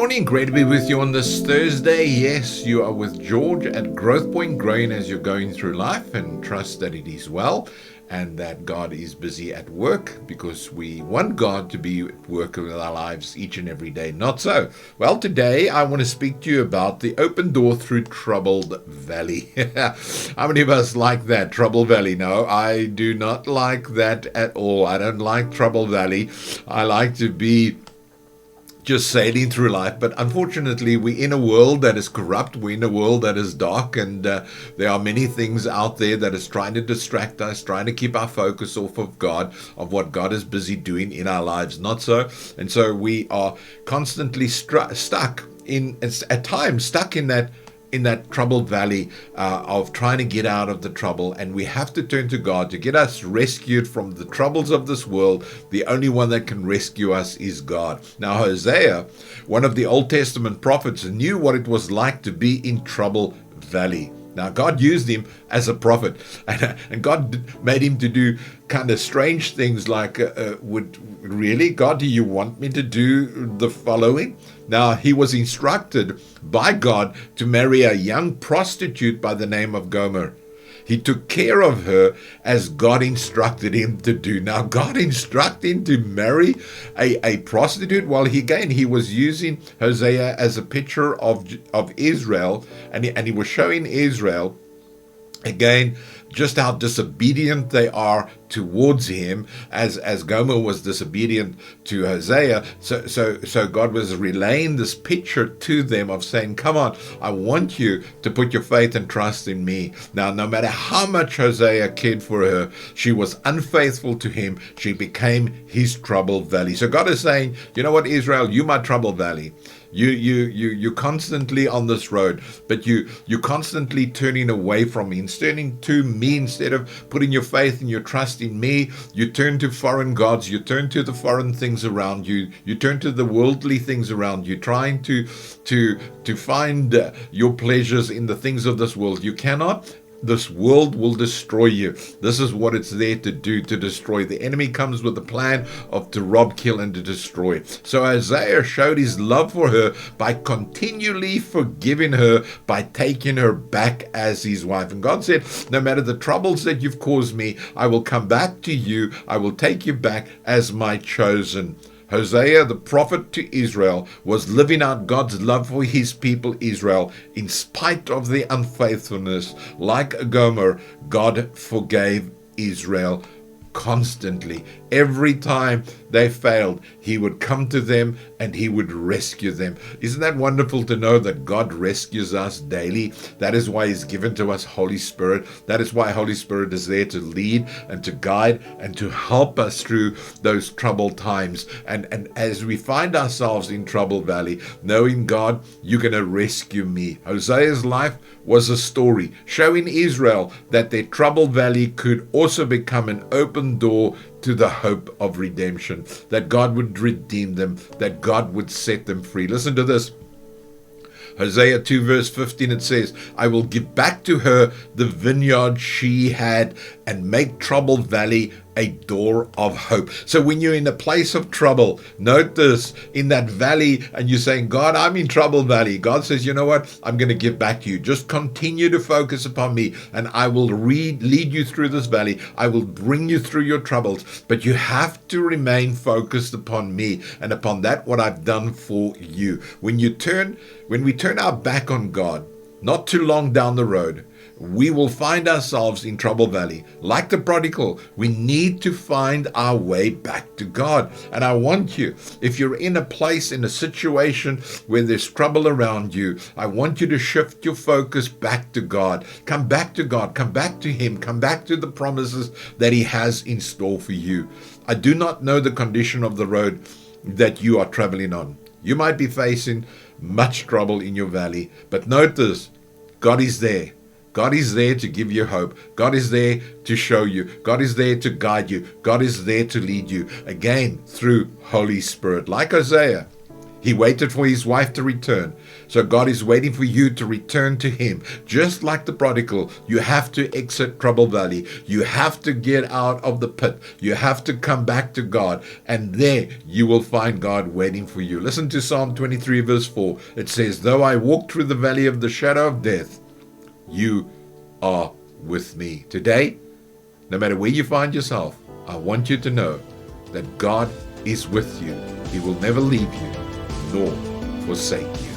morning, great to be with you on this Thursday. Yes, you are with George at Growth Point, growing as you're going through life, and trust that it is well and that God is busy at work, because we want God to be at work with our lives each and every day. Not so. Well, today I want to speak to you about the open door through troubled valley. How many of us like that, troubled valley? No, I do not like that at all. I don't like troubled valley. I like to be just sailing through life. But unfortunately, we're in a world that is corrupt. We're in a world that is dark, and there are many things out there that is trying to distract us, trying to keep our focus off of God, of what God is busy doing in our lives. Not so. And so we are constantly stuck in, at times, stuck in that troubled valley of trying to get out of the trouble. And we have to turn to God to get us rescued from the troubles of this world. The only one that can rescue us is God. Now, Hosea, one of the Old Testament prophets, knew what it was like to be in trouble valley. Now, God used him as a prophet, and God made him to do kind of strange things like, really, God, do you want me to do the following? Now, he was instructed by God to marry a young prostitute by the name of Gomer. He took care of her as God instructed him to do. Now, God instructed him to marry a prostitute. Well, he was using Hosea as a picture of Israel, and he was showing Israel, again, just how disobedient they are towards him, as Gomer was disobedient to Hosea. So God was relaying this picture to them of saying, come on, I want you to put your faith and trust in me. Now, no matter how much Hosea cared for her, she was unfaithful to him. She became his troubled valley. So God is saying, you know what, Israel, you my troubled valley. You're constantly on this road, but you're constantly turning away from me, and turning to me instead of putting your faith and your trust in me. You turn to foreign gods, you turn to the foreign things around you, you turn to the worldly things around you, trying to find your pleasures in the things of this world. You cannot. This world will destroy you. This is what it's there to do, to destroy. The enemy comes with a plan to rob, kill, and to destroy. So Isaiah showed his love for her by continually forgiving her, by taking her back as his wife. And God said, no matter the troubles that you've caused me, I will come back to you. I will take you back as my chosen. Hosea, the prophet to Israel, was living out God's love for his people Israel in spite of the unfaithfulness. Like Gomer, God forgave Israel constantly. Every time they failed, he would come to them and he would rescue them. Isn't that wonderful to know that God rescues us daily? That is why he's given to us Holy Spirit. That is why Holy Spirit is there to lead and to guide and to help us through those troubled times. And as we find ourselves in trouble valley, knowing, God, you're going to rescue me. Hosea's life was a story showing Israel that their troubled valley could also become an open door to the hope of redemption, that God would redeem them, that God would set them free. Listen to this. Hosea 2 verse 15, it says, I will give back to her the vineyard she had and make troubled valley a door of hope. So when you're in a place of trouble, note this, in that valley, and you're saying, God, I'm in troubled valley. God says, you know what? I'm going to give back to you. Just continue to focus upon me, and I will lead you through this valley. I will bring you through your troubles, but you have to remain focused upon me and upon that what I've done for you. When we turn our back on God, not too long down the road, we will find ourselves in trouble valley. Like the prodigal, we need to find our way back to God. And I want you, if you're in a place, in a situation where there's trouble around you, I want you to shift your focus back to God. Come back to God. Come back to him. Come back to the promises that he has in store for you. I do not know the condition of the road that you are traveling on. You might be facing much trouble in your valley, but note this, God is there. God is there to give you hope. God is there to show you. God is there to guide you. God is there to lead you, again, through Holy Spirit. Like Hosea, He waited for his wife to return. So God is waiting for you to return to him. Just like the prodigal, you have to exit Trouble Valley. You have to get out of the pit. You have to come back to God. And there you will find God waiting for you. Listen to Psalm 23 verse 4. It says, though I walk through the valley of the shadow of death, you are with me. Today, no matter where you find yourself, I want you to know that God is with you. He will never leave you nor forsake you.